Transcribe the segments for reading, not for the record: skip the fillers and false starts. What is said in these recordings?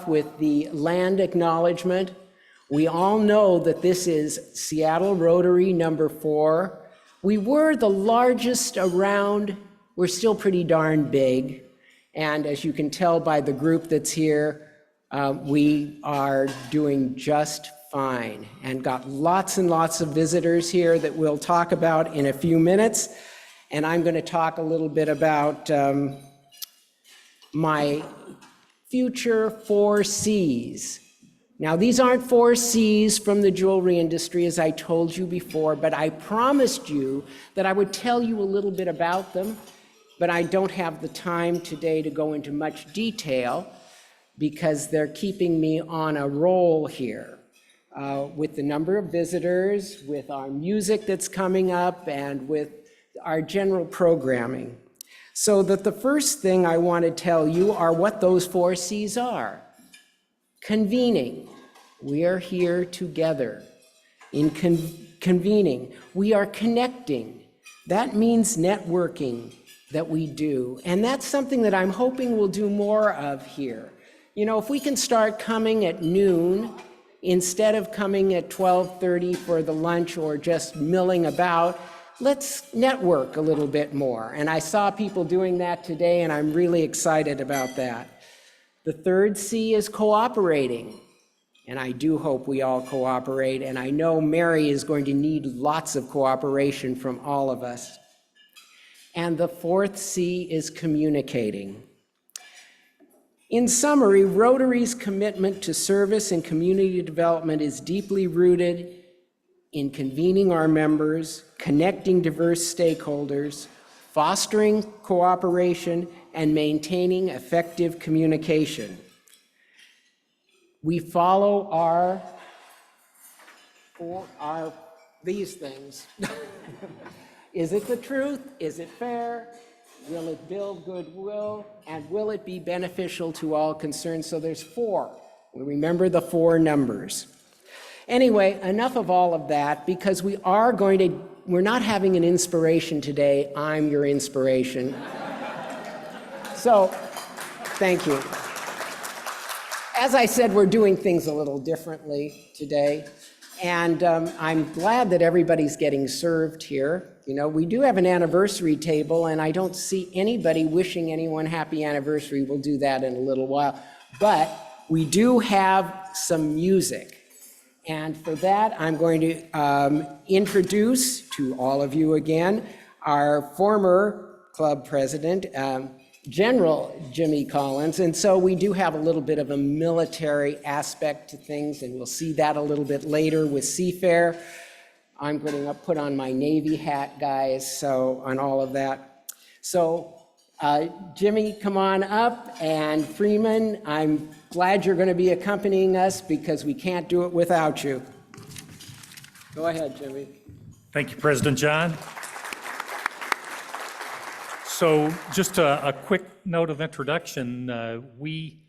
off with the land acknowledgement. We all know that this is Seattle Rotary number 4. We were the largest around. We're still pretty darn big. And as you can tell by the group that's here, we are doing just fine and got lots and lots of visitors here that we'll talk about in a few minutes. And I'm going to talk a little bit about my future 4 C's. Now, these aren't 4 C's from the jewelry industry, as I told you before, but I promised you that I would tell you a little bit about them, but I don't have the time today to go into much detail because they're keeping me on a roll here with the number of visitors, with our music that's coming up, and with our general programming. So that the first thing I want to tell you are what those 4 C's are. Convening, we are here together. In convening, we are connecting. That means networking that we do. And that's something that I'm hoping we'll do more of here. You know, if we can start coming at noon, instead of coming at 12:30 for the lunch or just milling about, let's network a little bit more. And I saw people doing that today, and I'm really excited about that. The third C is cooperating. And I do hope we all cooperate. And I know Mary is going to need lots of cooperation from all of us. And the fourth C is communicating. In summary, Rotary's commitment to service and community development is deeply rooted in convening our members, connecting diverse stakeholders, fostering cooperation, and maintaining effective communication. We follow these things. Is it the truth? Is it fair? Will it build goodwill? And will it be beneficial to all concerned? So there's 4. We remember the 4 numbers. Anyway, enough of all of that, because we're not having an inspiration today. I'm your inspiration. So, thank you. As I said, we're doing things a little differently today. And I'm glad that everybody's getting served here. You know, we do have an anniversary table, and I don't see anybody wishing anyone happy anniversary. We'll do that in a little while. But we do have some music. And for that, I'm going to introduce to all of you again our former club president, General Jimmy Collins. And so we do have a little bit of a military aspect to things, and we'll see that a little bit later with Seafair. I'm going to put on my Navy hat, guys, so on all of that. So Jimmy, come on up, and Freeman, I'm glad you're going to be accompanying us because we can't do it without you. Go ahead, Jimmy. Thank you, President John. So just a quick note of introduction. We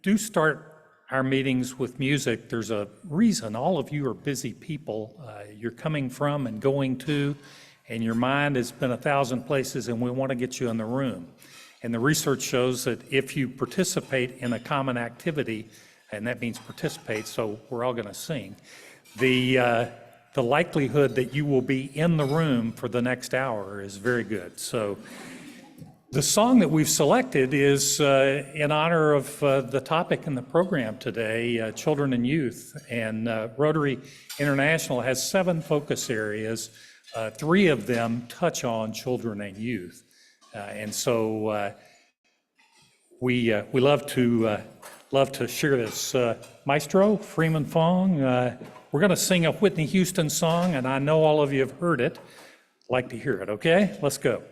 do start our meetings with music. There's a reason. All of you are busy people. You're coming from and going to, and your mind has been 1,000 places, and we want to get you in the room. And the research shows that if you participate in a common activity, and that means participate, so we're all going to sing, the likelihood that you will be in the room for the next hour is very good. So the song that we've selected is in honor of the topic in the program today, children and youth. And Rotary International has 7 focus areas. 3 of them touch on children and youth. And so we love to share this. Maestro, Freeman Fong, we're going to sing a Whitney Houston song, and I know all of you have heard it. I'd like to hear it, okay? Let's go.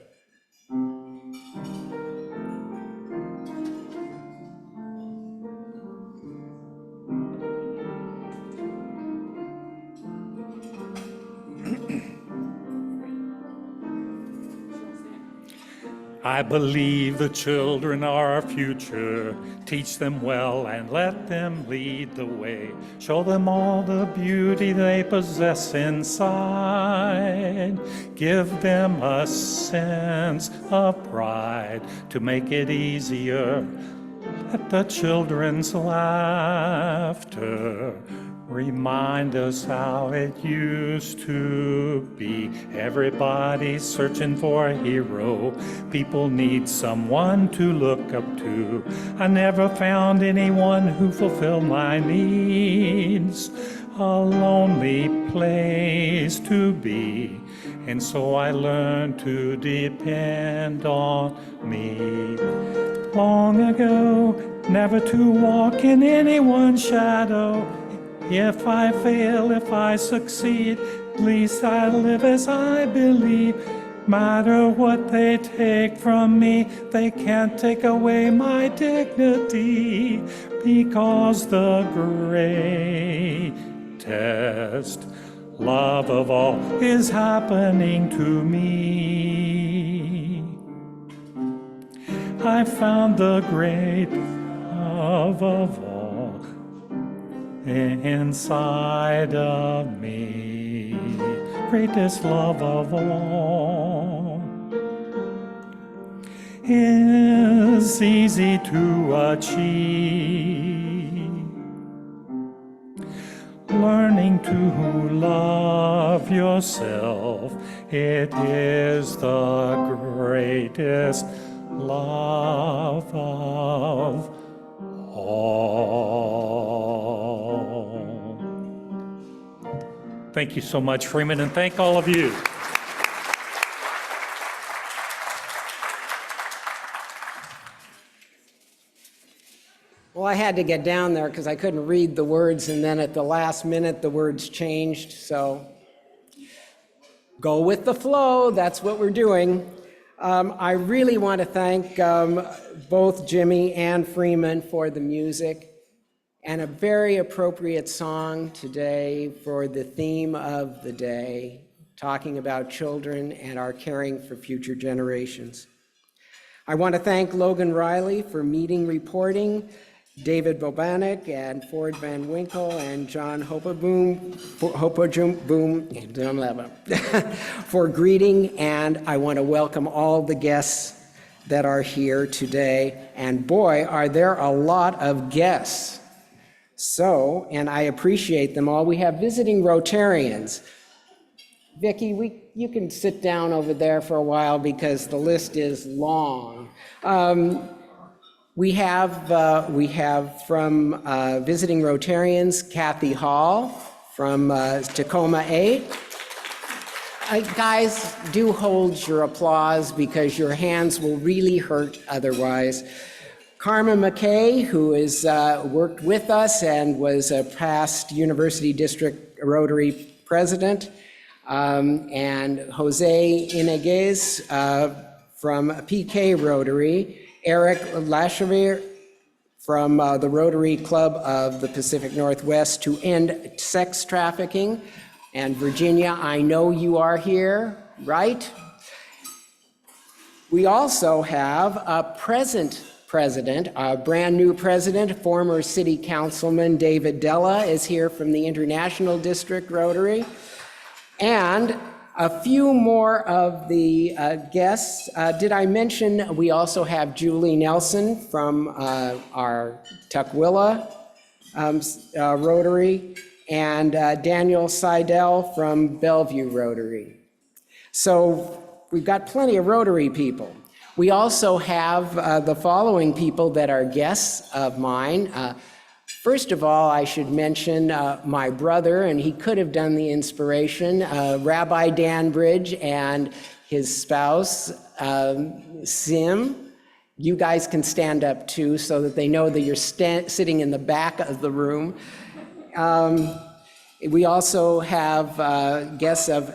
I believe the children are our future. Teach them well and let them lead the way. Show them all the beauty they possess inside. Give them a sense of pride to make it easier Let the children's laughter remind us how it used to be. Everybody's searching for a hero. People need someone to look up to. I never found anyone who fulfilled my needs. A lonely place to be. And so I learned to depend on me. Long ago, never to walk in anyone's shadow. If I fail, if I succeed, at least I live as I believe. Matter what they take from me, they can't take away my dignity, because the greatest love of all is happening to me. I found the great love of all inside of me, greatest love of all is easy to achieve. Learning to love yourself, it is the greatest love of all. Thank you so much, Freeman, and thank all of you. Well, I had to get down there because I couldn't read the words, and then at the last minute, the words changed, so go with the flow, that's what we're doing. I really want to thank both Jimmy and Freeman for the music, and a very appropriate song today for the theme of the day, talking about children and our caring for future generations. I want to thank Logan Riley for meeting reporting, David Bobanek and Ford Van Winkle and John Hopaboom for greeting, and I want to welcome all the guests that are here today. And boy, are there a lot of guests. So, and I appreciate them all. We have visiting Rotarians. Vicki, you can sit down over there for a while because the list is long. We have from visiting Rotarians, Kathy Hall from Tacoma 8. Guys, do hold your applause because your hands will really hurt otherwise. Karma McKay, who has worked with us and was a past University District Rotary president, and Jose Ineguez from PK Rotary, Eric Lashavier from the Rotary Club of the Pacific Northwest to end sex trafficking. And Virginia, I know you are here, right? We also have a present president, a brand new president, former city councilman David Della is here from the International District Rotary. And a few more of the guests. Did I mention we also have Julie Nelson from our Tukwila Rotary, and Daniel Seidel from Bellevue Rotary. So we've got plenty of Rotary people. We also have the following people that are guests of mine. First of all, I should mention my brother, and he could have done the inspiration, Rabbi Dan Bridge and his spouse, Sim. You guys can stand up too so that they know that you're sitting in the back of the room. We also have guests of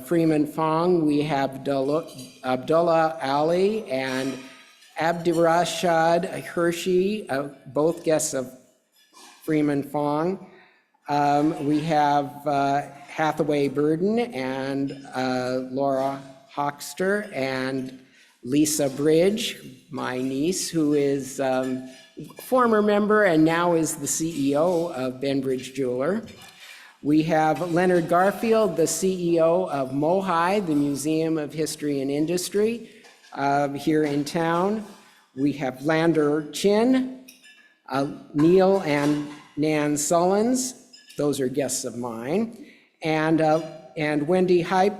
Freeman Fong. We have Abdullah Ali and Abdirashad Hershey, both guests of Freeman Fong. We have Hathaway Burden and Laura Hoxter and Lisa Bridge, my niece, who is former member and now is the CEO of Benbridge Jeweler. We have Leonard Garfield, the CEO of MOHI, the Museum of History and Industry, here in town. We have Lander Chin, Neil and Nan Sullins, those are guests of mine, and Wendy Hype,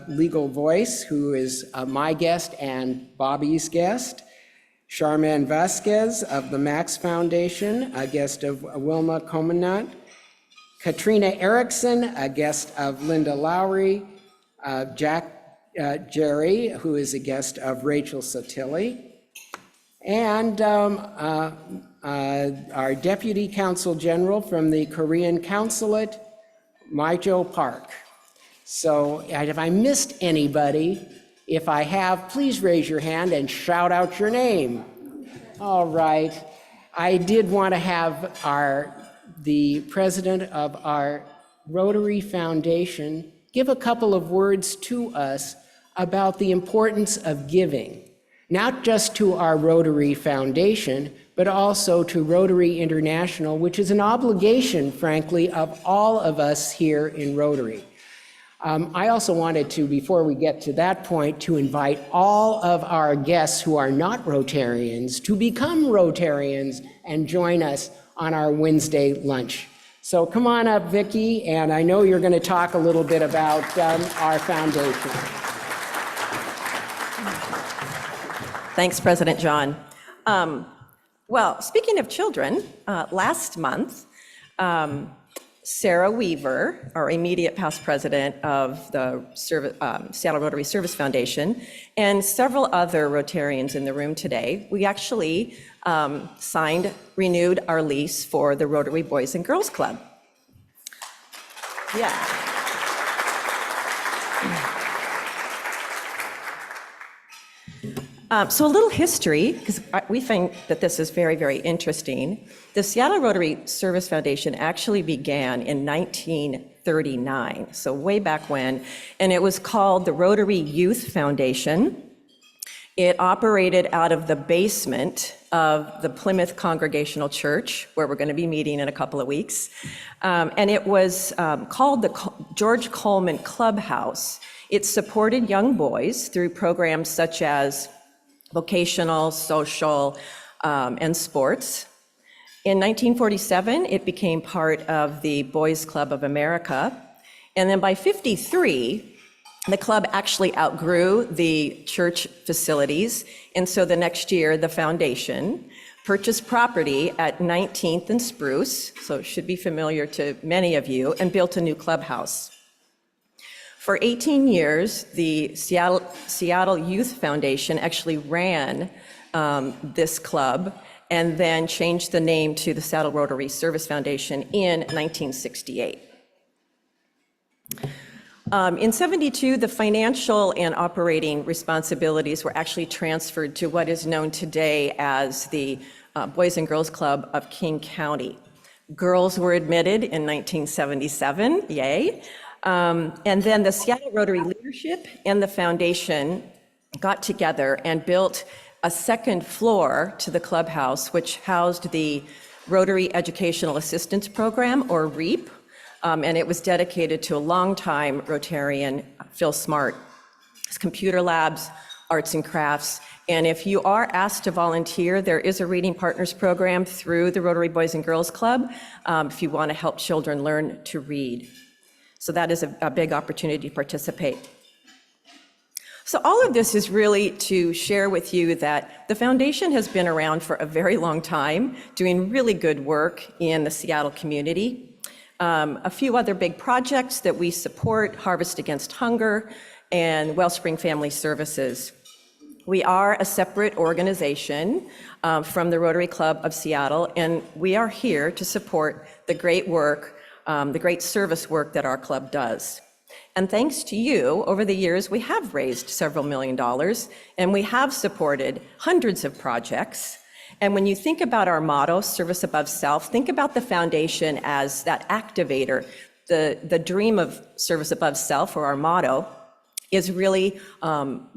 Legal Voice, who is my guest and Bobby's guest. Charmaine Vasquez of the Max Foundation, a guest of Wilma Comenat. Katrina Erickson, a guest of Linda Lowry. Jack Jerry, who is a guest of Rachel Sottile. And our Deputy Consul General from the Korean Consulate, Maijo Park. So if I missed anybody, if I have, please raise your hand and shout out your name. All right. I did want to have the president of our Rotary Foundation give a couple of words to us about the importance of giving, not just to our Rotary Foundation, but also to Rotary International, which is an obligation, frankly, of all of us here in Rotary. I also wanted to, before we get to that point, to invite all of our guests who are not Rotarians to become Rotarians and join us on our Wednesday lunch. So come on up, Vicki, and I know you're going to talk a little bit about our foundation. Thanks, President John. Well, speaking of children, last month, Sarah Weaver, our immediate past president of the Seattle Rotary Service Foundation, and several other Rotarians in the room today, we actually renewed our lease for the Rotary Boys and Girls Club. Yeah. So a little history, because we think that this is very, very interesting. The Seattle Rotary Service Foundation actually began in 1939, so way back when, and it was called the Rotary Youth Foundation. It operated out of the basement of the Plymouth Congregational Church, where we're going to be meeting in a couple of weeks, and it was called the George Coleman Clubhouse. It supported young boys through programs such as vocational, social, and sports. In 1947, it became part of the Boys Club of America. And then by 1953, the club actually outgrew the church facilities. And so the next year, the foundation purchased property at 19th and Spruce, so it should be familiar to many of you, and built a new clubhouse. For 18 years, the Seattle Youth Foundation actually ran this club and then changed the name to the Seattle Rotary Service Foundation in 1968. In 72, the financial and operating responsibilities were actually transferred to what is known today as the Boys and Girls Club of King County. Girls were admitted in 1977, yay. And then the Seattle Rotary leadership and the foundation got together and built a second floor to the clubhouse, which housed the Rotary Educational Assistance Program, or REAP, and it was dedicated to a longtime Rotarian, Phil Smart. It's computer labs, arts and crafts, and if you are asked to volunteer, there is a Reading Partners program through the Rotary Boys and Girls Club if you want to help children learn to read. So that is a big opportunity to participate. So all of this is really to share with you that the foundation has been around for a very long time, doing really good work in the Seattle community. A few other big projects that we support: Harvest Against Hunger and Wellspring Family Services. We are a separate organization from the Rotary Club of Seattle, and we are here to support the great work, the great service work that our club does. And thanks to you, over the years, we have raised several $1 million, and we have supported hundreds of projects. And when you think about our motto, service above self, think about the foundation as that activator. The dream of service above self, or our motto, is really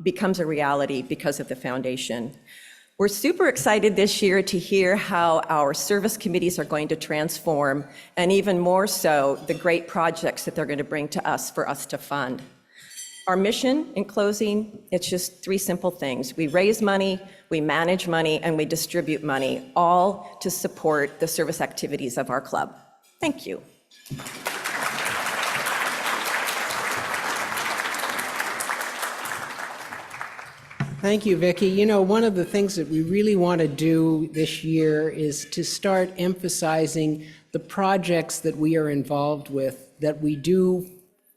becomes a reality because of the foundation. We're super excited this year to hear how our service committees are going to transform, and even more so, the great projects that they're going to bring to us for us to fund. Our mission, in closing, it's just three simple things. We raise money, we manage money, and we distribute money, all to support the service activities of our club. Thank you. Thank you, Vicki. You know, one of the things that we really want to do this year is to start emphasizing the projects that we are involved with, that we do,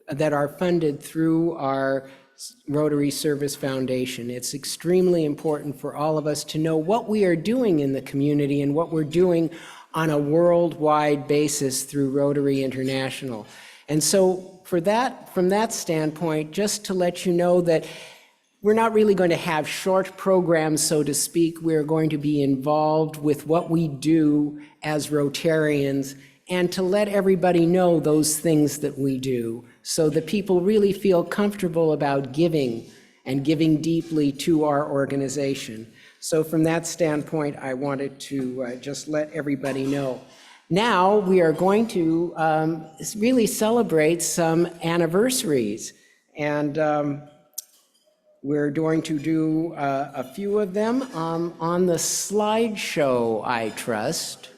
that are funded through our Rotary Service Foundation. It's extremely important for all of us to know what we are doing in the community and what we're doing on a worldwide basis through Rotary International. And so for that, from that standpoint, just to let you know that we're not really going to have short programs, so to speak. We're going to be involved with what we do as Rotarians and to let everybody know those things that we do so that people really feel comfortable about giving and giving deeply to our organization. So from that standpoint, I wanted to just let everybody know. Now we are going to really celebrate some anniversaries, and we're going to do a few of them on the slideshow, I trust.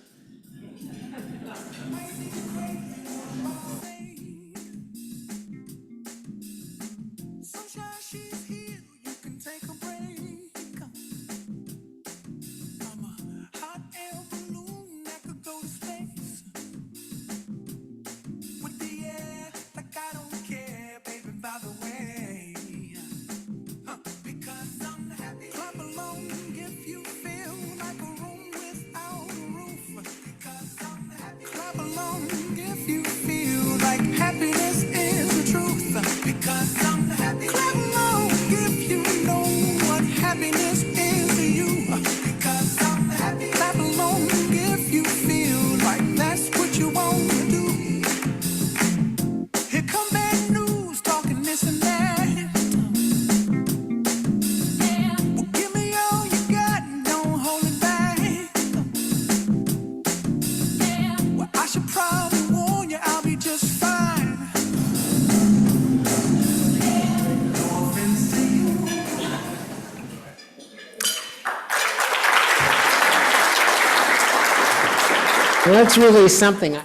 Well, that's really something.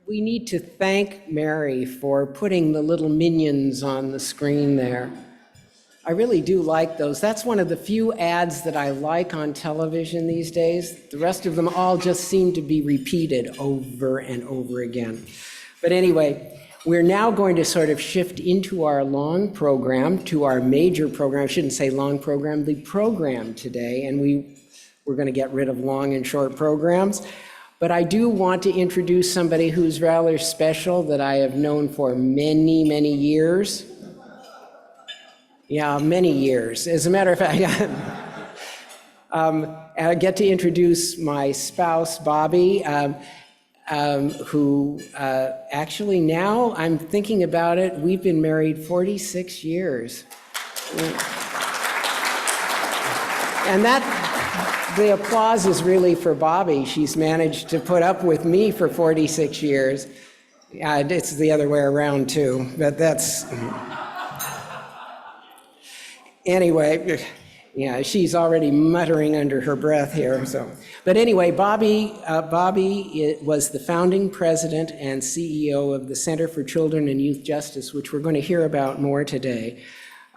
We need to thank Mary for putting the little minions on the screen there. I really do like those. That's one of the few ads that I like on television these days. The rest of them all just seem to be repeated over and over again. But anyway, we're now going to sort of shift into our long program, to our major program. I shouldn't say long program, the program today, and we're going to get rid of long and short programs. But I do want to introduce somebody who's rather special that I have known for many, many years. Yeah, many years. As a matter of fact, I get to introduce my spouse, Bobbe, who actually now I'm thinking about it, we've been married 46 years. And the applause is really for Bobbe. She's managed to put up with me for 46 years. It's the other way around too, but that's... Anyway, yeah, she's already muttering under her breath here. So, but anyway, Bobbe was the founding president and CEO of the Center for Children and Youth Justice, which we're going to hear about more today.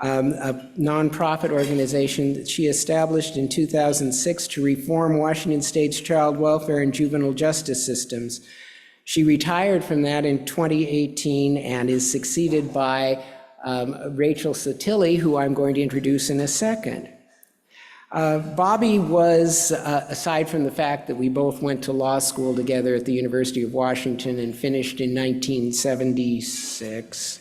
A nonprofit organization that she established in 2006 to reform Washington State's child welfare and juvenile justice systems. She retired from that in 2018 and is succeeded by Rachel Sottile, who I'm going to introduce in a second. Bobbe was, aside from the fact that we both went to law school together at the University of Washington and finished in 1976,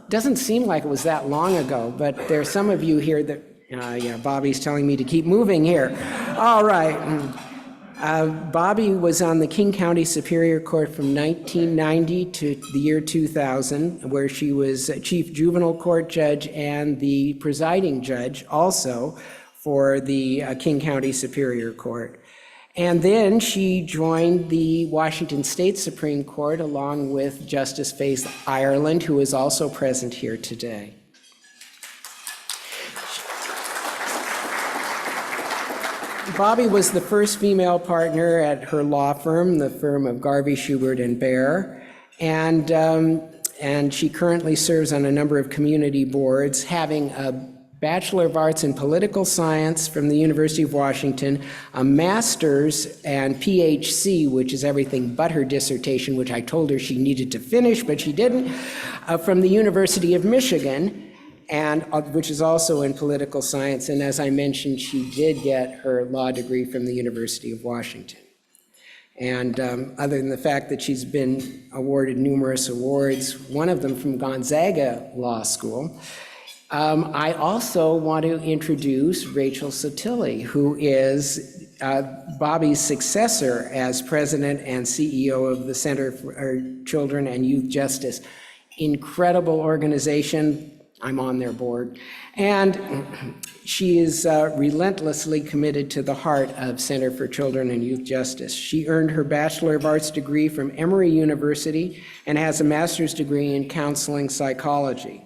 doesn't seem like it was that long ago, but there's some of you here that, yeah, Bobby's telling me to keep moving here. All right. Bobbe was on the King County Superior Court from 1990 to the year 2000, where she was Chief Juvenile Court Judge and the presiding judge also for the King County Superior Court. And then she joined the Washington State Supreme Court along with Justice Faith Ireland, who is also present here today. Bobbe was the first female partner at her law firm, the firm of Garvey, Schubert, and Bear, and she currently serves on a number of community boards, having a Bachelor of Arts in Political Science from the University of Washington, a master's and PhD, which is everything but her dissertation, which I told her she needed to finish, but she didn't, from the University of Michigan, and which is also in political science. And as I mentioned, she did get her law degree from the University of Washington. And other than the fact that she's been awarded numerous awards, one of them from Gonzaga Law School, I also want to introduce Rachel Sottile, who is Bobbe's successor as president and CEO of the Center for Children and Youth Justice. Incredible organization. I'm on their board. And she is relentlessly committed to the heart of Center for Children and Youth Justice. She earned her Bachelor of Arts degree from Emory University and has a master's degree in counseling psychology.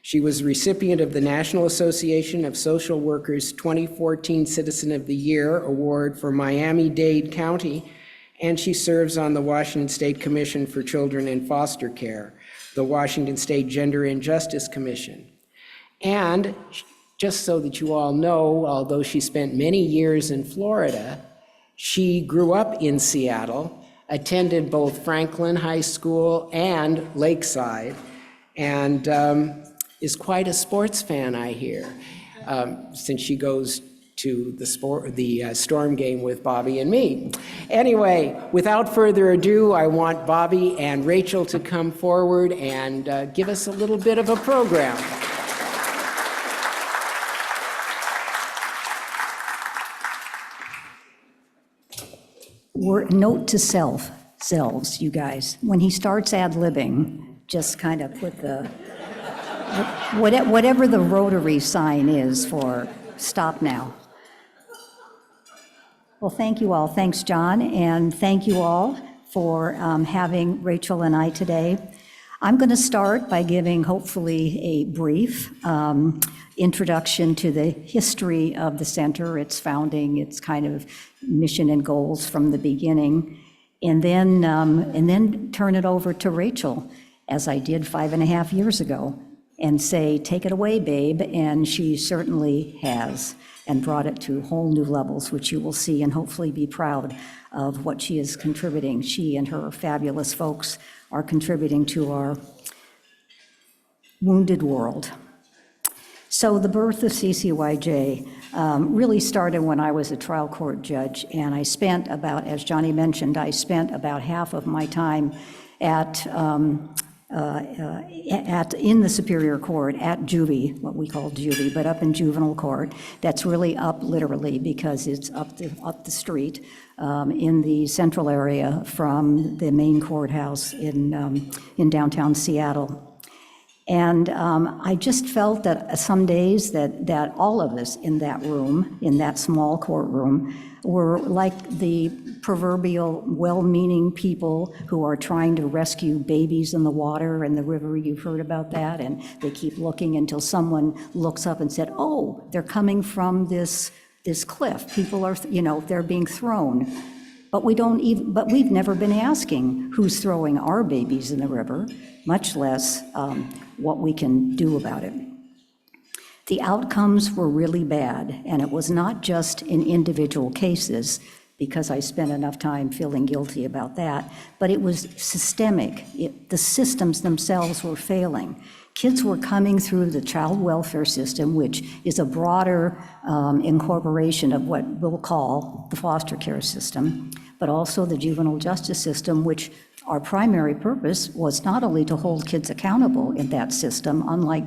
She was recipient of the National Association of Social Workers 2014 Citizen of the Year Award for Miami-Dade County, and she serves on the Washington State Commission for Children in Foster Care, the Washington State Gender and Justice Commission. And just so that you all know, although she spent many years in Florida, she grew up in Seattle, attended both Franklin High School and Lakeside, and is quite a sports fan, I hear, since she goes to the Storm game with Bobbe and me. Anyway, without further ado, I want Bobbe and Rachel to come forward and give us a little bit of a program. Note to selves, you guys. When he starts ad-libbing, just kind of put the, whatever the Rotary sign is for stop now. Well, thank you all. Thanks, John, and thank you all for having Rachel and I today. I'm going to start by giving hopefully a brief introduction to the history of the center, its founding, its kind of mission and goals from the beginning, and then turn it over to Rachel, as I did 5.5 years ago, and say, take it away, babe, and she certainly has, and brought it to whole new levels, which you will see and hopefully be proud of what she is contributing. She and her fabulous folks are contributing to our wounded world. So the birth of CCYJ really started when I was a trial court judge, and I spent about, as Johnny mentioned, I spent about half of my time in the Superior Court at juvie, what we call juvie, but up in juvenile court. That's really up literally because it's up the street in the central area from the main courthouse in downtown Seattle. And I just felt that some days that all of us in that room, in that small courtroom, were like the proverbial well-meaning people who are trying to rescue babies in the water and the river. You've heard about that, and they keep looking until someone looks up and said, oh, they're coming from this cliff. People are, they're being thrown. But we've never been asking who's throwing our babies in the river, much less what we can do about it. The outcomes were really bad, and it was not just in individual cases, because I spent enough time feeling guilty about that, but it was systemic. The systems themselves were failing. Kids were coming through the child welfare system, which is a broader incorporation of what we'll call the foster care system, but also the juvenile justice system, which our primary purpose was not only to hold kids accountable in that system,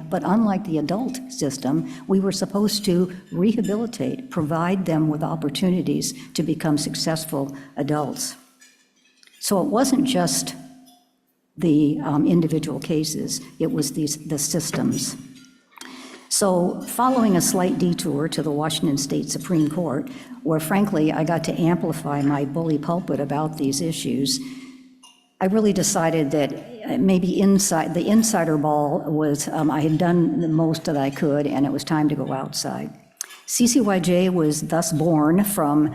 but unlike the adult system, we were supposed to rehabilitate, provide them with opportunities to become successful adults. So it wasn't just the individual cases, it was the systems. So following a slight detour to the Washington State Supreme Court, where frankly I got to amplify my bully pulpit about these issues, I really decided that maybe the insider ball was, I had done the most that I could, and it was time to go outside. CCYJ was thus born from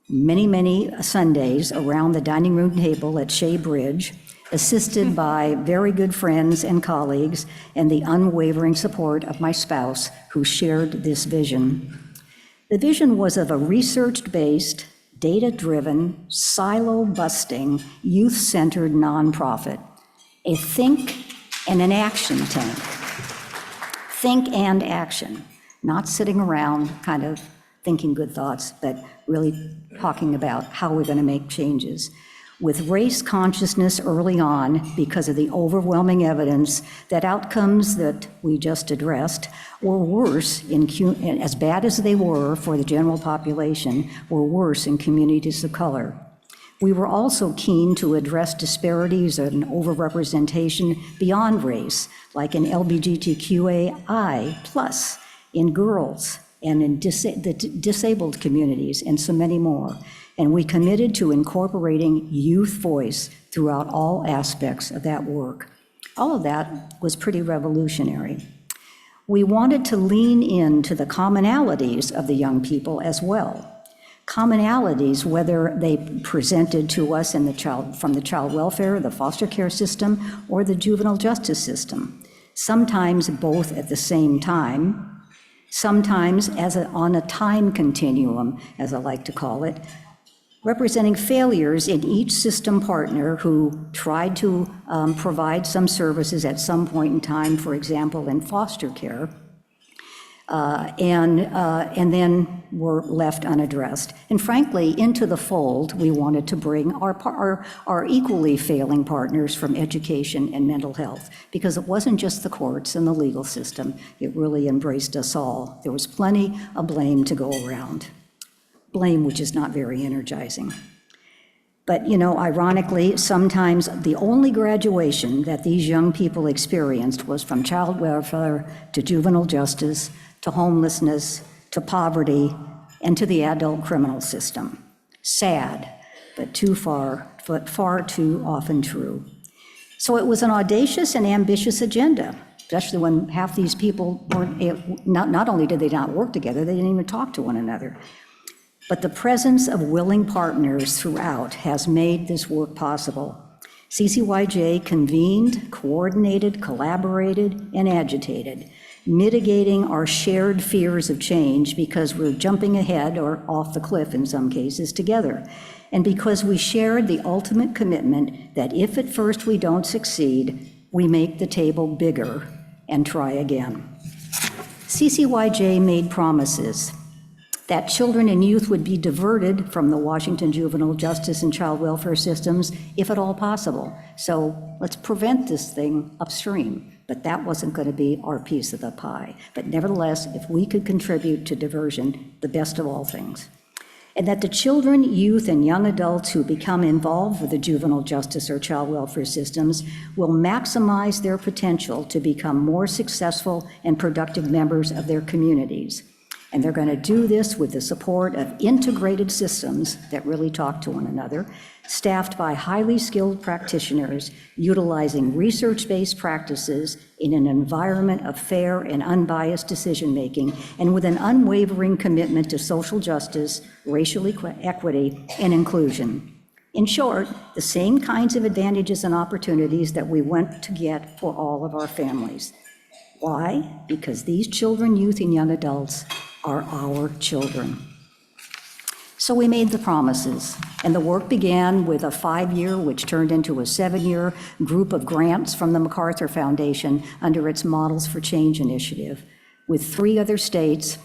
many, many Sundays around the dining room table at Shea Bridge, assisted by very good friends and colleagues and the unwavering support of my spouse, who shared this vision. The vision was of a research-based, data-driven, silo-busting, youth-centered nonprofit, a think and an action tank. Think and action, not sitting around kind of thinking good thoughts, but really talking about how we're going to make changes. With race consciousness early on, because of the overwhelming evidence that outcomes that we just addressed were worse, as bad as they were for the general population, were worse in communities of color. We were also keen to address disparities and overrepresentation beyond race, like in LGBTQAI+, in girls, and in the disabled communities, and so many more. And we committed to incorporating youth voice throughout all aspects of that work. All of that was pretty revolutionary. We wanted to lean into the commonalities of the young people as well. Commonalities, whether they presented to us from the child welfare, the foster care system, or the juvenile justice system. Sometimes both at the same time, sometimes on a time continuum, as I like to call it, representing failures in each system partner who tried to provide some services at some point in time, for example, in foster care, and then were left unaddressed. And frankly, into the fold, we wanted to bring our equally failing partners from education and mental health, because it wasn't just the courts and the legal system, it really embraced us all. There was plenty of blame to go around. Blame which is not very energizing. But ironically, sometimes the only graduation that these young people experienced was from child welfare to juvenile justice, to homelessness, to poverty, and to the adult criminal system. Sad, but far too often true. So it was an audacious and ambitious agenda, especially when half these people weren't, not only did they not work together, they didn't even talk to one another. But the presence of willing partners throughout has made this work possible. CCYJ convened, coordinated, collaborated, and agitated, mitigating our shared fears of change because we're jumping ahead or off the cliff in some cases together, and because we shared the ultimate commitment that if at first we don't succeed, we make the table bigger and try again. CCYJ made promises that children and youth would be diverted from the Washington juvenile justice and child welfare systems, if at all possible. So let's prevent this thing upstream. But that wasn't going to be our piece of the pie. But nevertheless, if we could contribute to diversion, the best of all things. And that the children, youth, and young adults who become involved with the juvenile justice or child welfare systems will maximize their potential to become more successful and productive members of their communities. And they're going to do this with the support of integrated systems that really talk to one another, staffed by highly skilled practitioners, utilizing research-based practices in an environment of fair and unbiased decision-making, and with an unwavering commitment to social justice, racial equity, and inclusion. In short, the same kinds of advantages and opportunities that we want to get for all of our families. Why? Because these children, youth, and young adults are our children. So we made the promises, and the work began with a 5-year, which turned into a 7-year group of grants from the MacArthur Foundation under its Models for Change initiative. With 3 other states,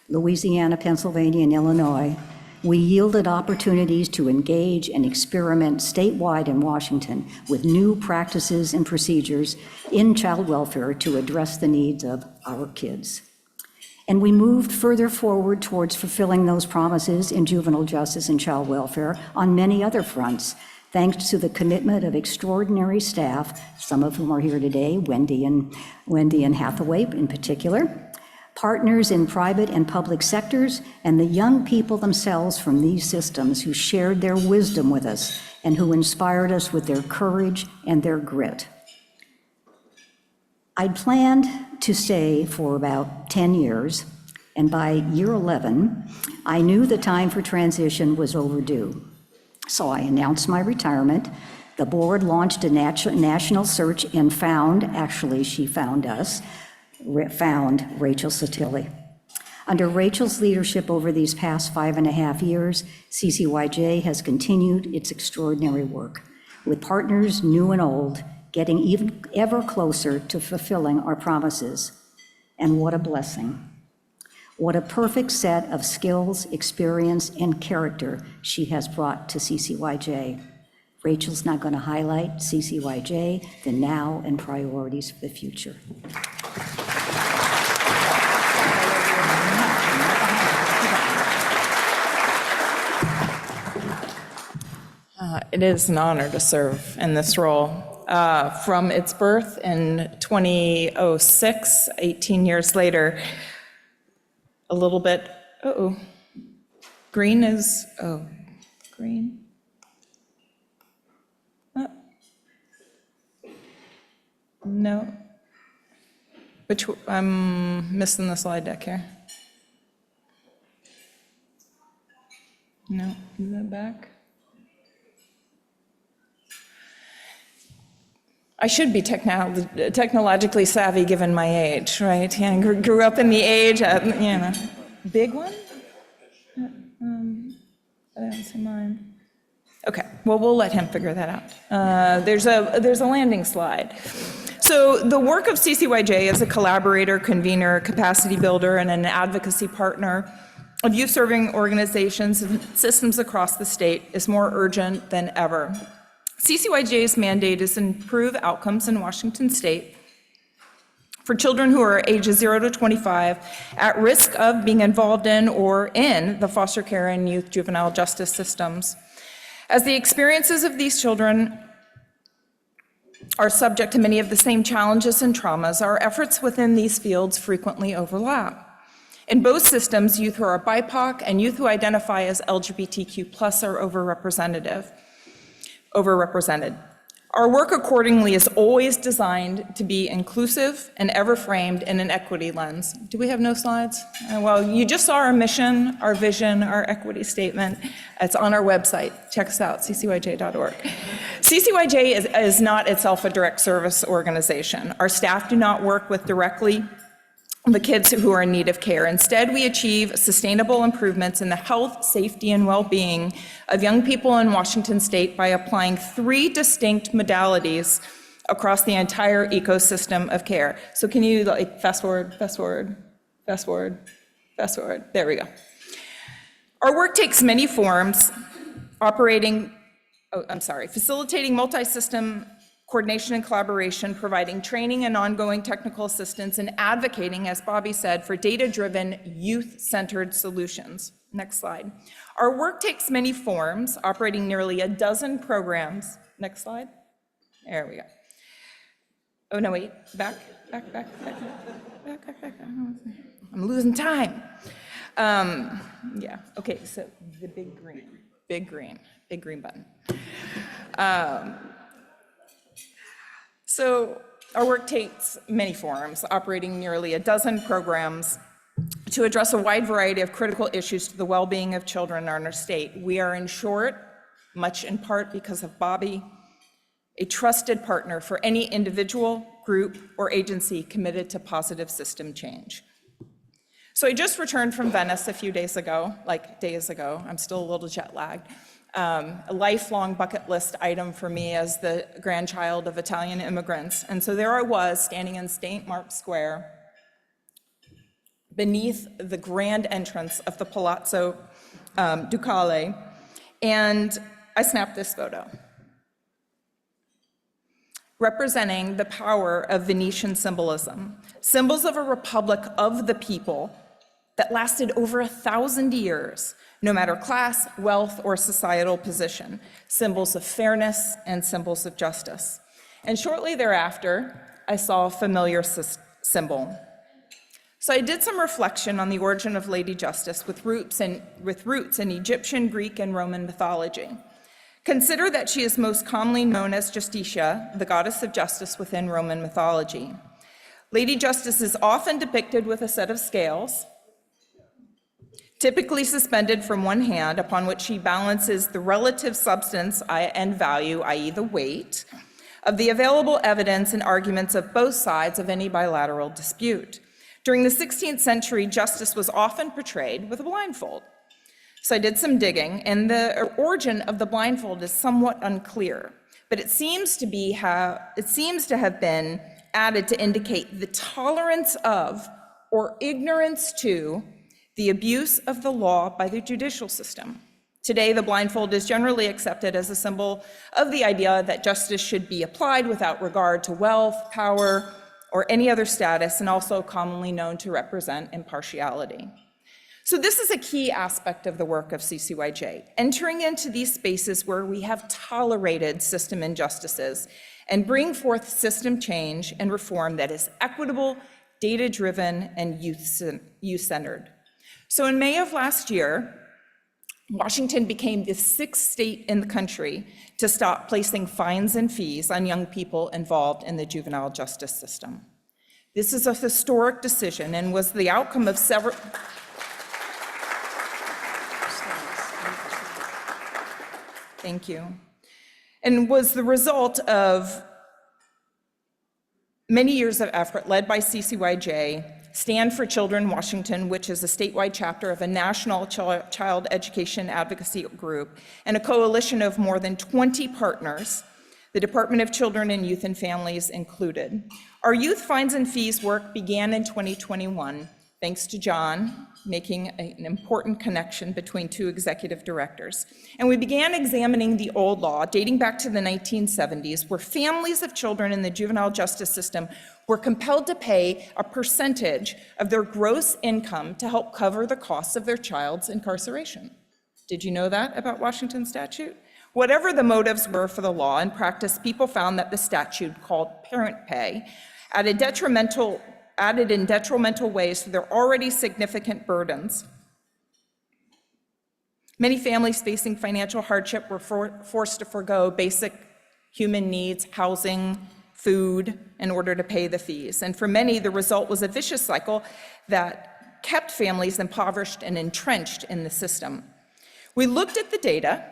Louisiana, Pennsylvania, and Illinois, we yielded opportunities to engage and experiment statewide in Washington with new practices and procedures in child welfare to address the needs of our kids. And we moved further forward towards fulfilling those promises in juvenile justice and child welfare on many other fronts, thanks to the commitment of extraordinary staff, some of whom are here today, Wendy and Hathaway in particular, partners in private and public sectors, and the young people themselves from these systems who shared their wisdom with us and who inspired us with their courage and their grit. I'd planned to stay for about 10 years, and by year 11, I knew the time for transition was overdue. So I announced my retirement. The board launched a national search and she found us, found Rachel Sottile. Under Rachel's leadership over these past 5.5 years, CCYJ has continued its extraordinary work, with partners new and old, getting even ever closer to fulfilling our promises. And what a blessing. What a perfect set of skills, experience, and character she has brought to CCYJ. Rachel's now going to highlight CCYJ, the now and priorities for the future. It is an honor to serve in this role. From its birth in 2006, 18 years later, a little bit, green is, green. No. I'm missing the slide deck here. No, is that back? I should be technologically savvy given my age, right? Yeah, I grew up in the age, big one? I don't see mine. Okay, well, we'll let him figure that out. There's a landing slide. So the work of CCYJ as a collaborator, convener, capacity builder, and an advocacy partner of youth-serving organizations and systems across the state is more urgent than ever. CCYJ's mandate is to improve outcomes in Washington state for children who are ages 0 to 25 at risk of being involved in or in the foster care and youth juvenile justice systems. As the experiences of these children are subject to many of the same challenges and traumas, our efforts within these fields frequently overlap. In both systems, youth who are BIPOC and youth who identify as LGBTQ+ are overrepresented. Our work accordingly is always designed to be inclusive and ever framed in an equity lens. Do we have no slides? Well, you just saw our mission, our vision, our equity statement. It's on our website. Check us out, ccyj.org. CCYJ is not itself a direct service organization. Our staff do not work with directly the kids who are in need of care. Instead, we achieve sustainable improvements in the health, safety, and well-being of young people in Washington state by applying 3 distinct modalities across the entire ecosystem of care. So can you fast forward? There we go. Our work takes many forms, facilitating multi-system coordination and collaboration, providing training and ongoing technical assistance, and advocating, as Bobbe said, for data-driven, youth-centered solutions. Next slide. Our work takes many forms, operating nearly a dozen programs. Next slide. There we go. Oh, no, wait, back. I'm losing time. Yeah, okay, so the big green button. So our work takes many forms, operating nearly a dozen programs to address a wide variety of critical issues to the well-being of children in our state. We are, in short, much in part because of Bobbe, a trusted partner for any individual, group, or agency committed to positive system change. So I just returned from Venice a few days ago, I'm still a little jet lagged. A lifelong bucket list item for me as the grandchild of Italian immigrants. And so there I was, standing in St. Mark's Square, beneath the grand entrance of the Palazzo Ducale, and I snapped this photo, representing the power of Venetian symbolism, symbols of a republic of the people that lasted over 1,000 years, no matter class, wealth, or societal position, symbols of fairness and symbols of justice. And shortly thereafter, I saw a familiar symbol. So I did some reflection on the origin of Lady Justice with roots in Egyptian, Greek, and Roman mythology. Consider that she is most commonly known as Justitia, the goddess of justice within Roman mythology. Lady Justice is often depicted with a set of scales, typically suspended from one hand, upon which she balances the relative substance and value, i.e. the weight, of the available evidence and arguments of both sides of any bilateral dispute. During the 16th century, justice was often portrayed with a blindfold. So I did some digging, and the origin of the blindfold is somewhat unclear, but it seems to have been added to indicate the tolerance of or ignorance to the abuse of the law by the judicial system. Today, the blindfold is generally accepted as a symbol of the idea that justice should be applied without regard to wealth, power, or any other status, and also commonly known to represent impartiality. So this is a key aspect of the work of CCYJ, entering into these spaces where we have tolerated system injustices and bring forth system change and reform that is equitable, data-driven, and youth-centered. So in May of last year, Washington became the 6th state in the country to stop placing fines and fees on young people involved in the juvenile justice system. This is a historic decision and was the outcome of several... Thank you. And was the result of many years of effort led by CCYJ, Stand for Children Washington, which is a statewide chapter of a national child education advocacy group, and a coalition of more than 20 partners, the Department of Children and Youth and Families included. Our youth fines and fees work began in 2021, thanks to John making an important connection between two executive directors. And we began examining the old law dating back to the 1970s, where families of children in the juvenile justice system were compelled to pay a percentage of their gross income to help cover the costs of their child's incarceration. Did you know that about Washington statute? Whatever the motives were for the law, in practice, people found that the statute, called parent pay, added in detrimental ways to their already significant burdens. Many families facing financial hardship were forced to forego basic human needs, housing, food, in order to pay the fees. And for many, the result was a vicious cycle that kept families impoverished and entrenched in the system. We looked at the data,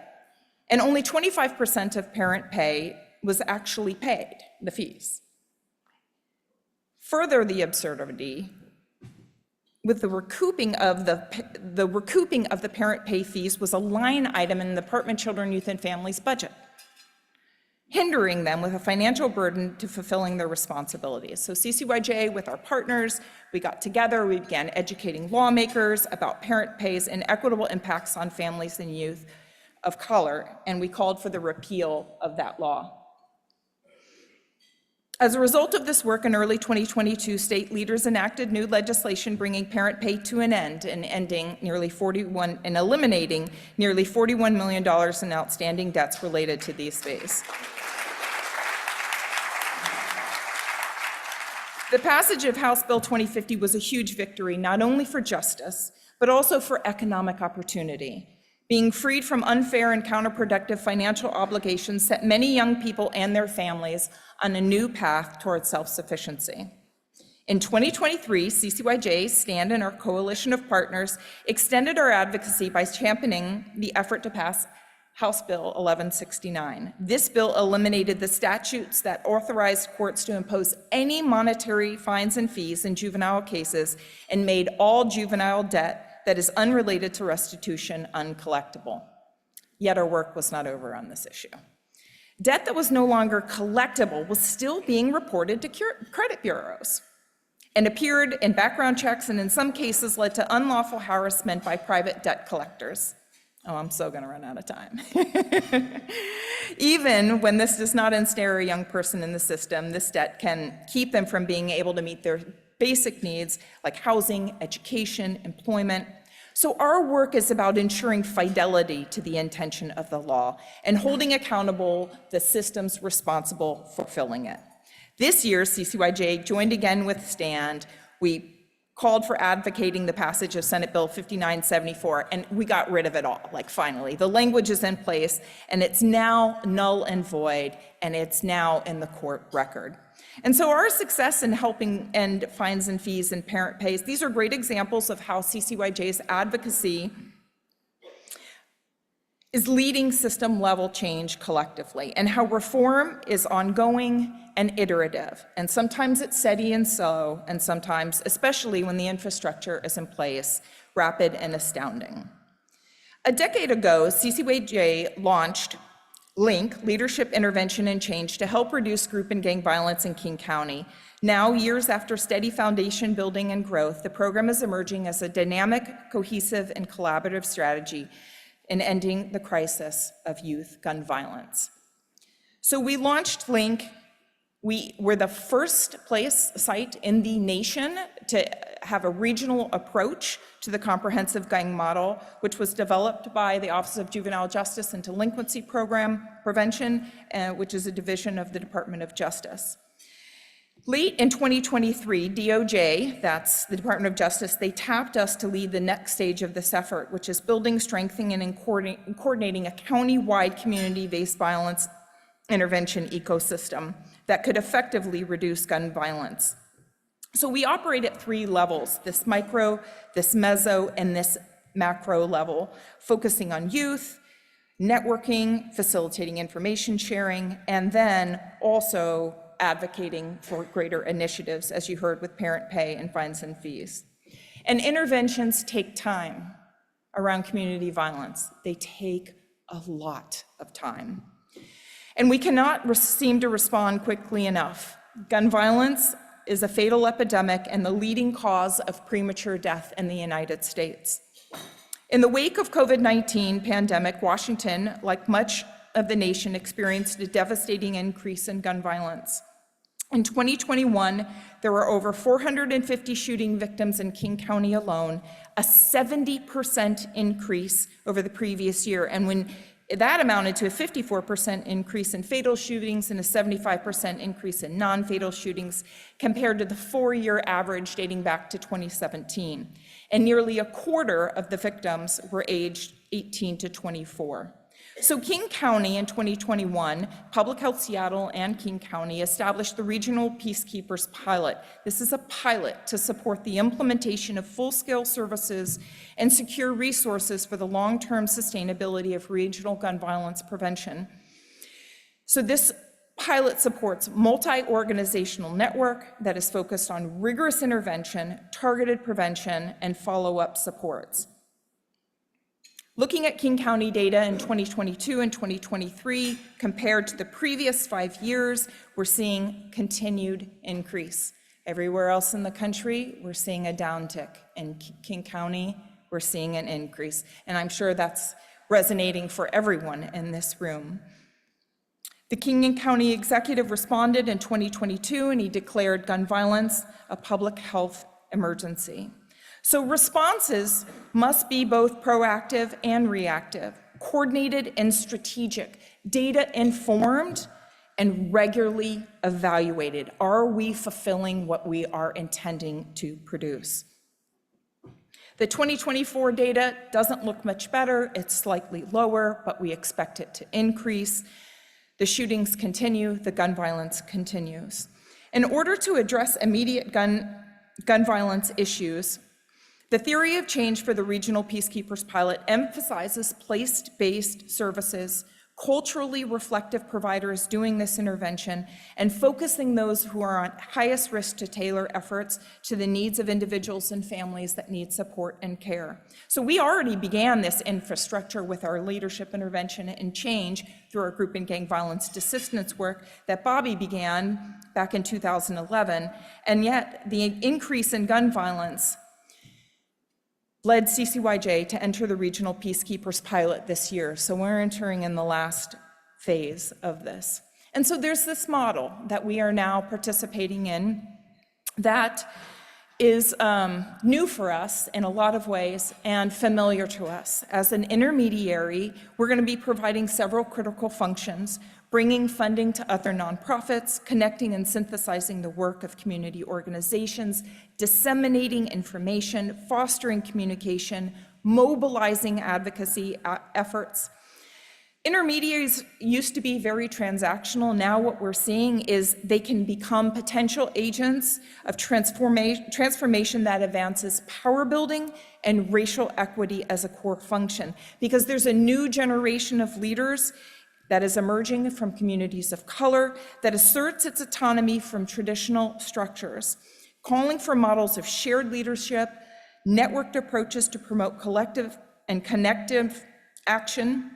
and only 25% of parent pay was actually paid, the fees. Further, the absurdity with the recouping of the parent pay fees was a line item in the Department of Children, Youth, and Families budget, hindering them with a financial burden to fulfilling their responsibilities. So CCYJ, with our partners, we got together, we began educating lawmakers about parent pays and equitable impacts on families and youth of color, and we called for the repeal of that law. As a result of this work, in early 2022, state leaders enacted new legislation bringing parent pay to an end and eliminating nearly $41 million in outstanding debts related to these fees. The passage of House Bill 2050 was a huge victory, not only for justice, but also for economic opportunity. Being freed from unfair and counterproductive financial obligations set many young people and their families on a new path towards self-sufficiency. In 2023, CCYJ, Stand, and our coalition of partners extended our advocacy by championing the effort to pass House Bill 1169. This bill eliminated the statutes that authorized courts to impose any monetary fines and fees in juvenile cases and made all juvenile debt that is unrelated to restitution uncollectible. Yet our work was not over on this issue. Debt that was no longer collectible was still being reported to credit bureaus and appeared in background checks, and in some cases led to unlawful harassment by private debt collectors. Oh, I'm so gonna run out of time. Even when this does not ensnare a young person in the system, this debt can keep them from being able to meet their basic needs like housing, education, employment. So our work is about ensuring fidelity to the intention of the law and holding accountable the systems responsible for fulfilling it. This year, CCYJ joined again with Stand. We called for advocating the passage of Senate Bill 5974, and we got rid of it all, like finally. The language is in place, and it's now null and void, and it's now in the court record. And so our success in helping end fines and fees and parent pays, these are great examples of how CCYJ's advocacy is leading system-level change collectively, and how reform is ongoing and iterative. And sometimes it's steady and slow, and sometimes, especially when the infrastructure is in place, rapid and astounding. A decade ago, CCYJ launched LINK, Leadership, Intervention, and Change, to help reduce group and gang violence in King County. Now, years after steady foundation building and growth, the program is emerging as a dynamic, cohesive, and collaborative strategy in ending the crisis of youth gun violence. So we launched LINK. We were the first site in the nation to have a regional approach to the comprehensive gang model, which was developed by the Office of Juvenile Justice and Delinquency Program Prevention, which is a division of the Department of Justice. Late in 2023, DOJ, that's the Department of Justice, they tapped us to lead the next stage of this effort, which is building, strengthening, and coordinating a county-wide community-based violence intervention ecosystem that could effectively reduce gun violence. So we operate at 3 levels, this micro, this meso, and this macro level, focusing on youth, networking, facilitating information sharing, and then also advocating for greater initiatives, as you heard with parent pay and fines and fees. And interventions take time around community violence. They take a lot of time. And we cannot seem to respond quickly enough. Gun violence is a fatal epidemic and the leading cause of premature death in the United States. In the wake of COVID-19 pandemic, Washington, like much of the nation, experienced a devastating increase in gun violence. In 2021, there were over 450 shooting victims in King County alone, a 70% increase over the previous year. And when that amounted to a 54% increase in fatal shootings and a 75% increase in non-fatal shootings compared to the 4-year average dating back to 2017. And nearly a quarter of the victims were aged 18 to 24. So King County in 2021, Public Health Seattle and King County established the Regional Peacekeepers Pilot. This is a pilot to support the implementation of full-scale services and secure resources for the long-term sustainability of regional gun violence prevention. So this pilot supports multi-organizational network that is focused on rigorous intervention, targeted prevention, and follow-up supports. Looking at King County data in 2022 and 2023, compared to the previous 5 years, we're seeing continued increase. Everywhere else in the country, we're seeing a downtick. In King County, we're seeing an increase. And I'm sure that's resonating for everyone in this room. The King County executive responded in 2022, and he declared gun violence a public health emergency. So responses must be both proactive and reactive, coordinated and strategic, data-informed, and regularly evaluated. Are we fulfilling what we are intending to produce? The 2024 data doesn't look much better. It's slightly lower, but we expect it to increase. The shootings continue, the gun violence continues. In order to address immediate gun violence issues, the theory of change for the Regional Peacekeepers Pilot emphasizes place-based services, culturally reflective providers doing this intervention, and focusing those who are on highest risk to tailor efforts to the needs of individuals and families that need support and care. So we already began this infrastructure with our leadership intervention and change through our group and gang violence assistance work that Bobbe began back in 2011, and yet the increase in gun violence led CCYJ to enter the Regional Peacekeepers Pilot this year. So we're entering in the last phase of this. And so there's this model that we are now participating in that is new for us in a lot of ways and familiar to us. As an intermediary, we're going to be providing several critical functions, bringing funding to other nonprofits, connecting and synthesizing the work of community organizations, disseminating information, fostering communication, mobilizing advocacy efforts. Intermediaries used to be very transactional. Now what we're seeing is they can become potential agents of transformation that advances power building and racial equity as a core function, because there's a new generation of leaders that is emerging from communities of color that asserts its autonomy from traditional structures, calling for models of shared leadership, networked approaches to promote collective and connective action.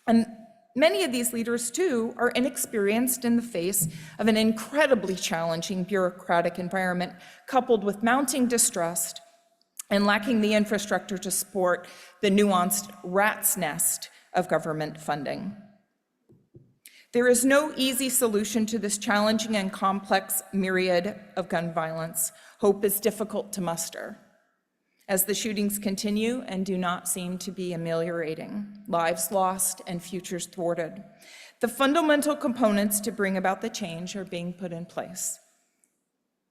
And many of these leaders, too, are inexperienced in the face of an incredibly challenging bureaucratic environment, coupled with mounting distrust and lacking the infrastructure to support the nuanced rat's nest of government funding. There is no easy solution to this challenging and complex myriad of gun violence. Hope is difficult to muster, as the shootings continue and do not seem to be ameliorating, lives lost and futures thwarted. The fundamental components to bring about the change are being put in place.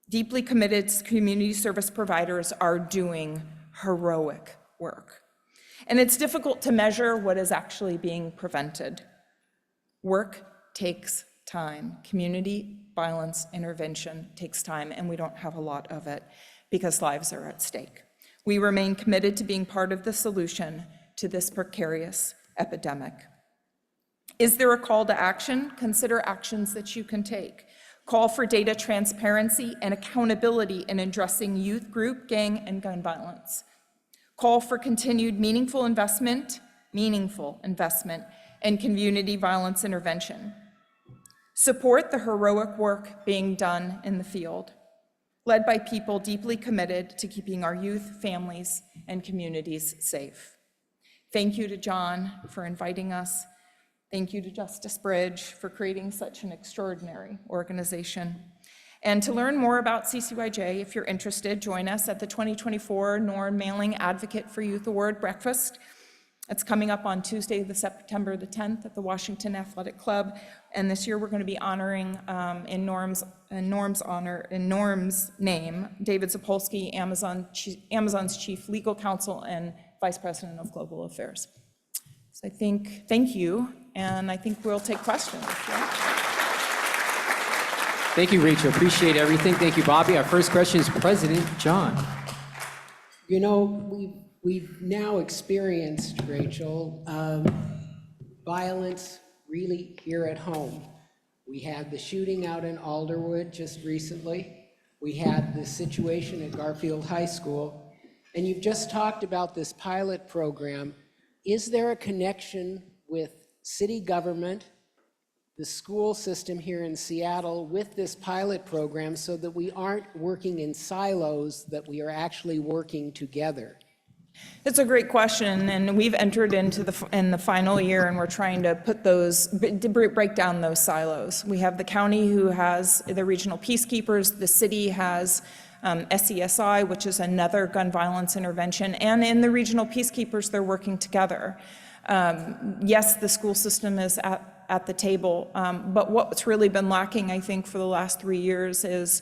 Deeply committed community service providers are doing heroic work. And it's difficult to measure what is actually being prevented. Work takes time. Community violence intervention takes time, and we don't have a lot of it because lives are at stake. We remain committed to being part of the solution to this precarious epidemic. Is there a call to action? Consider actions that you can take. Call for data transparency and accountability in addressing youth group, gang, and gun violence. Call for continued meaningful investment in community violence intervention. Support the heroic work being done in the field, led by people deeply committed to keeping our youth, families, and communities safe. Thank you to John for inviting us. Thank you to Justice Bridge for creating such an extraordinary organization. And to learn more about CCYJ, if you're interested, join us at the 2024 Norm Mailing Advocate for Youth Award Breakfast. It's coming up on Tuesday, September the 10th at the Washington Athletic Club. And this year we're going to be honoring, in Norm's name, David Zapolsky, Amazon's Chief Legal Counsel and Vice President of Global Affairs. So I think, thank you, and I think we'll take questions. Yeah? Thank you, Rachel. Appreciate everything. Thank you, Bobbe. Our first question is President John. You know, we've now experienced, Rachel, violence really here at home. We had the shooting out in Alderwood just recently. We had the situation at Garfield High School. And you've just talked about this pilot program. Is there a connection with city government, the school system here in Seattle, with this pilot program so that we aren't working in silos, that we are actually working together? It's a great question, and we've entered into the final year, and we're trying to break down those silos. We have the county who has the regional peacekeepers, the city has SESI, which is another gun violence intervention, and in the regional peacekeepers, they're working together. Yes, the school system is at the table, but what's really been lacking, I think, for the last 3 years is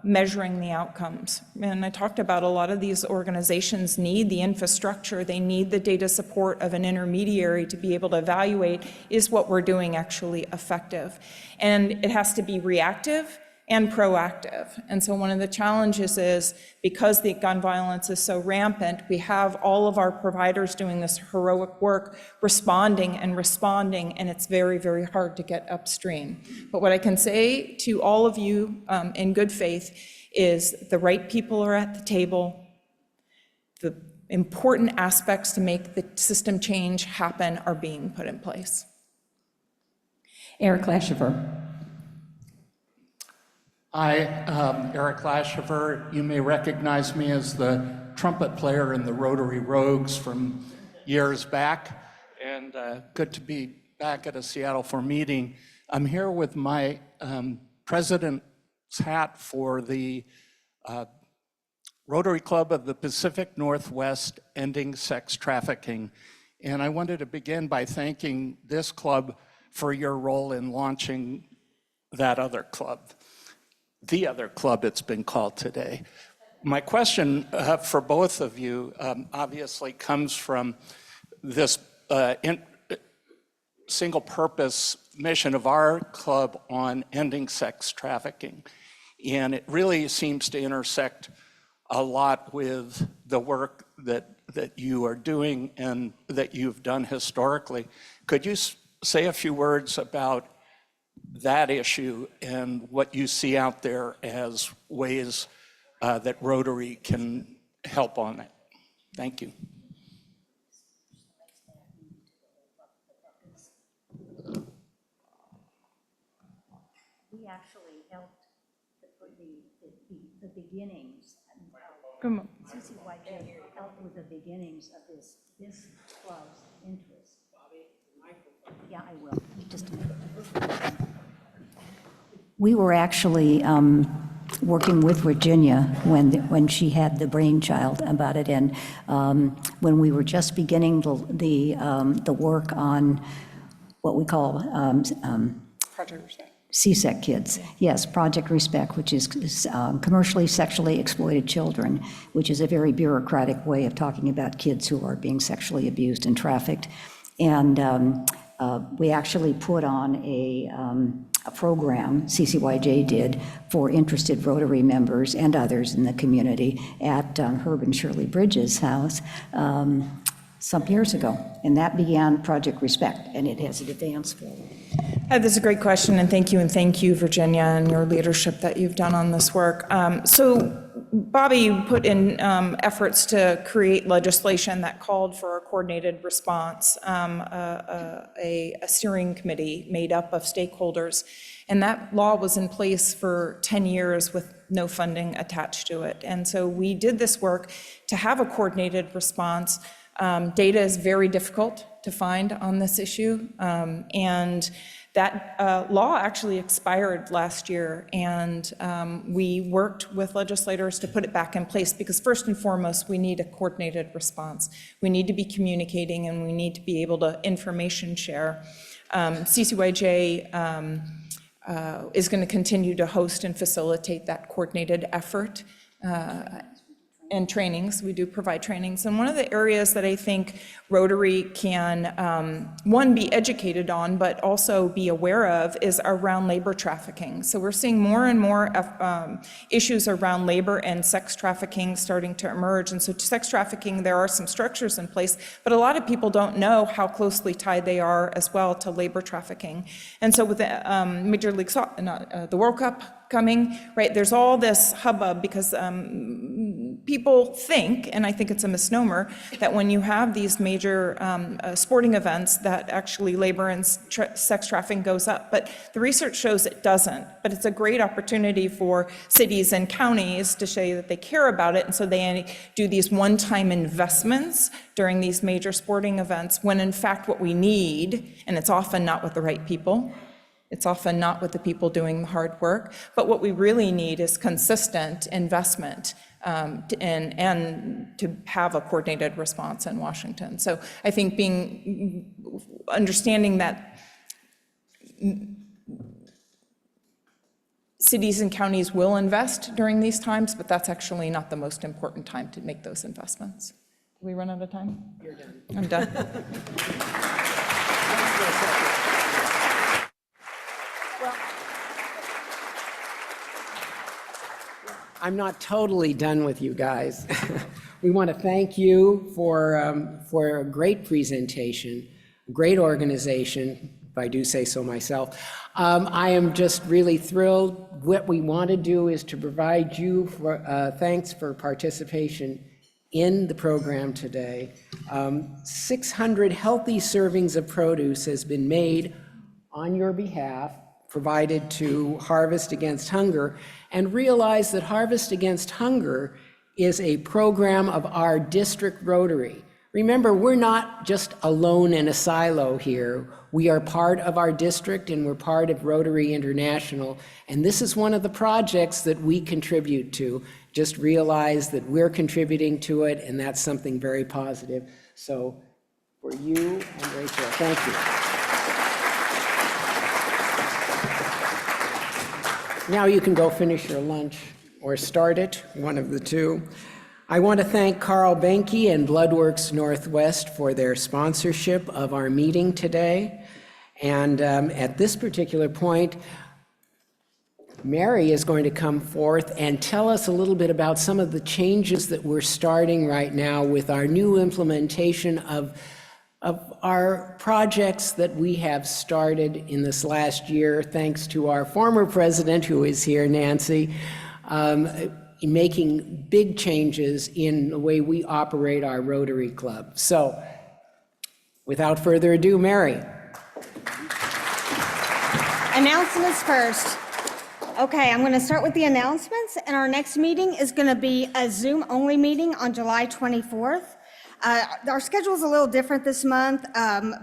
measuring the outcomes. And I talked about a lot of these organizations need the infrastructure, they need the data support of an intermediary to be able to evaluate, is what we're doing actually effective? And it has to be reactive and proactive. And so one of the challenges is, because the gun violence is so rampant, we have all of our providers doing this heroic work, responding, and it's very, very hard to get upstream. But what I can say to all of you in good faith is the right people are at the table. The important aspects to make the system change happen are being put in place. Eric Lashiver. Hi, Eric Lashiver. You may recognize me as the trumpet player in the Rotary Rogues from years back, and good to be back at a Seattle 4 meeting. I'm here with my president's hat for the Rotary Club of the Pacific Northwest Ending Sex Trafficking. And I wanted to begin by thanking this club for your role in launching that other club, the other club it's been called today. My question for both of you obviously comes from this single purpose mission of our club on ending sex trafficking. And it really seems to intersect a lot with the work that you are doing and that you've done historically. Could you say a few words about that issue and what you see out there as ways that Rotary can help on it? Thank you. We actually helped the beginnings. Come on. CCYJ helped with the beginnings of this club's interest. Yeah, I will. Just a minute. We were actually working with Virginia when she had the brainchild about it, and when we were just beginning the work on what we call CSEC kids. Yes, Project Respect, which is commercially sexually exploited children, which is a very bureaucratic way of talking about kids who are being sexually abused and trafficked. And we actually put on a program, CCYJ did, for interested Rotary members and others in the community at Herb and Shirley Bridges' house some years ago. And that began Project Respect, and it has advanced forward. That's a great question, and thank you, Virginia, and your leadership that you've done on this work. So Bobbe put in efforts to create legislation that called for a coordinated response, a steering committee made up of stakeholders, and that law was in place for 10 years with no funding attached to it. And so we did this work to have a coordinated response. Data is very difficult to find on this issue, and that law actually expired last year, and we worked with legislators to put it back in place because first and foremost, we need a coordinated response. We need to be communicating and we need to be able to information share. CCYJ is going to continue to host and facilitate that coordinated effort. And trainings, we do provide trainings. And one of the areas that I think Rotary can, one, be educated on, but also be aware of is around labor trafficking. So we're seeing more and more issues around labor and sex trafficking starting to emerge. And so sex trafficking, there are some structures in place, but a lot of people don't know how closely tied they are as well to labor trafficking. And so with the Major League Soccer, the World Cup coming, right, there's all this hubbub because people think, and I think it's a misnomer, that when you have these major sporting events that actually labor and sex trafficking goes up. But the research shows it doesn't. But it's a great opportunity for cities and counties to show that they care about it, and so they do these one-time investments during these major sporting events, when in fact what we need, and it's often not with the right people, it's often not with the people doing the hard work, but what we really need is consistent investment and to have a coordinated response in Washington. So I think understanding that cities and counties will invest during these times, but that's actually not the most important time to make those investments. Did we run out of time? You're done. I'm done. I'm not totally done with you guys. We want to thank you for a great presentation, great organization, if I do say so myself. I am just really thrilled. What we want to do is to provide you thanks for participation in the program today. 600 healthy servings of produce has been made on your behalf, provided to Harvest Against Hunger, and realize that Harvest Against Hunger is a program of our district Rotary. Remember, we're not just alone in a silo here. We are part of our district and we're part of Rotary International, and this is one of the projects that we contribute to. just realize that we're contributing to it, and that's something very positive. So for you and Rachel, thank you. Now you can go finish your lunch or start it, one of the two. I want to thank Carl Benke and Bloodworks Northwest for their sponsorship of our meeting today. And at this particular point, Mary is going to come forth and tell us a little bit about some of the changes that we're starting right now with our new implementation of our projects that we have started in this last year, thanks to our former president, who is here, Nancy, making big changes in the way we operate our Rotary Club. So, without further ado, Mary. Announcements first. Okay, I'm going to start with the announcements, and our next meeting is going to be a Zoom-only meeting on July 24th. Our schedule is a little different this month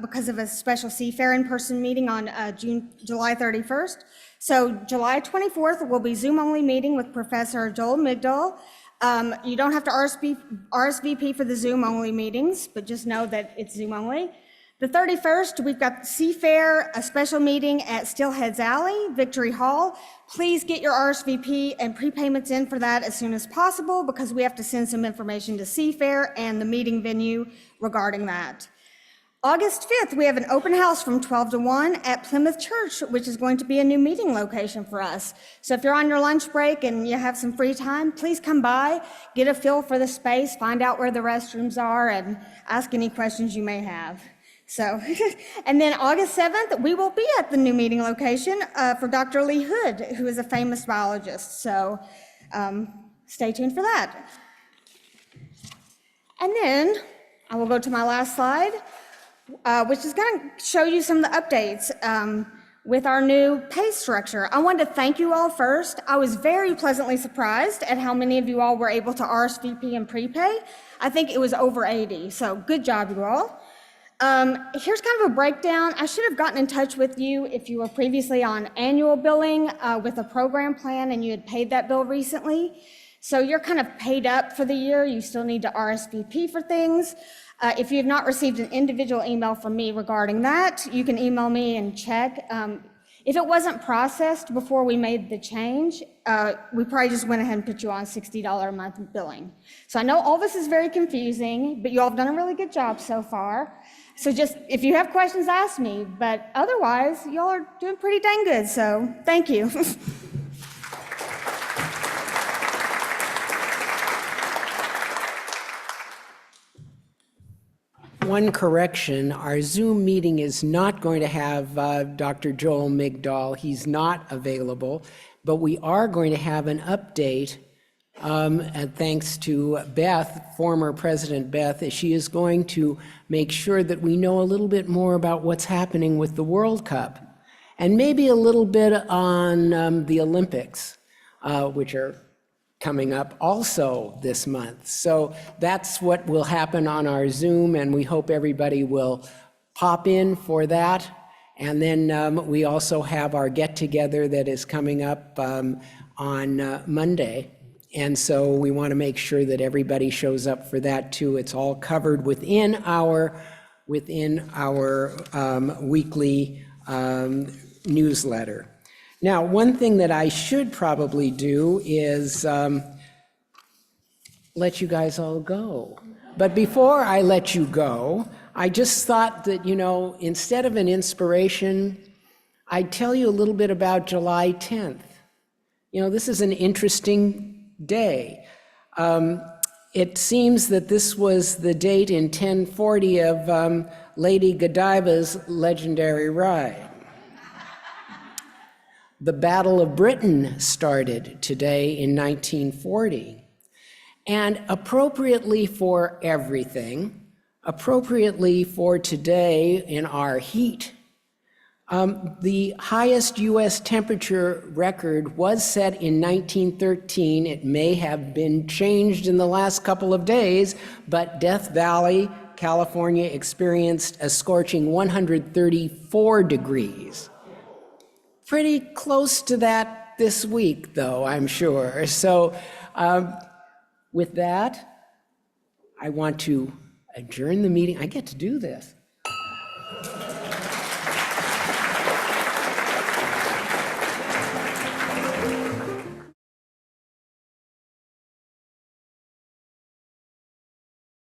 because of a special Seafair in-person meeting on July 31st. So July 24th will be Zoom-only meeting with Professor Joel Migdal. You don't have to RSVP for the Zoom-only meetings, but just know that it's Zoom-only. The 31st, we've got Seafair, a special meeting at Steelheads Alley, Victory Hall. Please get your RSVP and prepayments in for that as soon as possible because we have to send some information to Seafair and the meeting venue regarding that. August 5th, we have an open house from 12 to 1 at Plymouth Church, which is going to be a new meeting location for us. So if you're on your lunch break and you have some free time, please come by, get a feel for the space, find out where the restrooms are, and ask any questions you may have. So, and then August 7th, we will be at the new meeting location for Dr. Lee Hood, who is a famous biologist. So stay tuned for that. And then I will go to my last slide, which is going to show you some of the updates with our new pay structure. I wanted to thank you all first. I was very pleasantly surprised at how many of you all were able to RSVP and prepay. I think it was over 80, so good job, you all. Here's kind of a breakdown. I should have gotten in touch with you if you were previously on annual billing with a program plan and you had paid that bill recently. So you're kind of paid up for the year. You still need to RSVP for things. If you have not received an individual email from me regarding that, you can email me and check. If it wasn't processed before we made the change, we probably just went ahead and put you on $60 a month billing. So I know all this is very confusing, but you all have done a really good job so far. So just, if you have questions, ask me, but otherwise, y'all are doing pretty dang good, so thank you. One correction, our Zoom meeting is not going to have Dr. Joel Migdal. He's not available, but we are going to have an update, and thanks to Beth, former President Beth, she is going to make sure that we know a little bit more about what's happening with the World Cup, and maybe a little bit on the Olympics, which are coming up also this month. So that's what will happen on our Zoom, and we hope everybody will pop in for that. And then we also have our get-together that is coming up on Monday. And so we want to make sure that everybody shows up for that too. It's all covered within our weekly newsletter. Now, one thing that I should probably do is let you guys all go. But before I let you go, I just thought that, instead of an inspiration, I'd tell you a little bit about July 10th. This is an interesting day. It seems that this was the date in 1040 of Lady Godiva's legendary ride. The Battle of Britain started today in 1940. And appropriately for everything, appropriately for today in our heat, the highest US temperature record was set in 1913. It may have been changed in the last couple of days, but Death Valley, California experienced a scorching 134 degrees. Pretty close to that this week, though, I'm sure. So With that, I want to adjourn the meeting. I get to do this.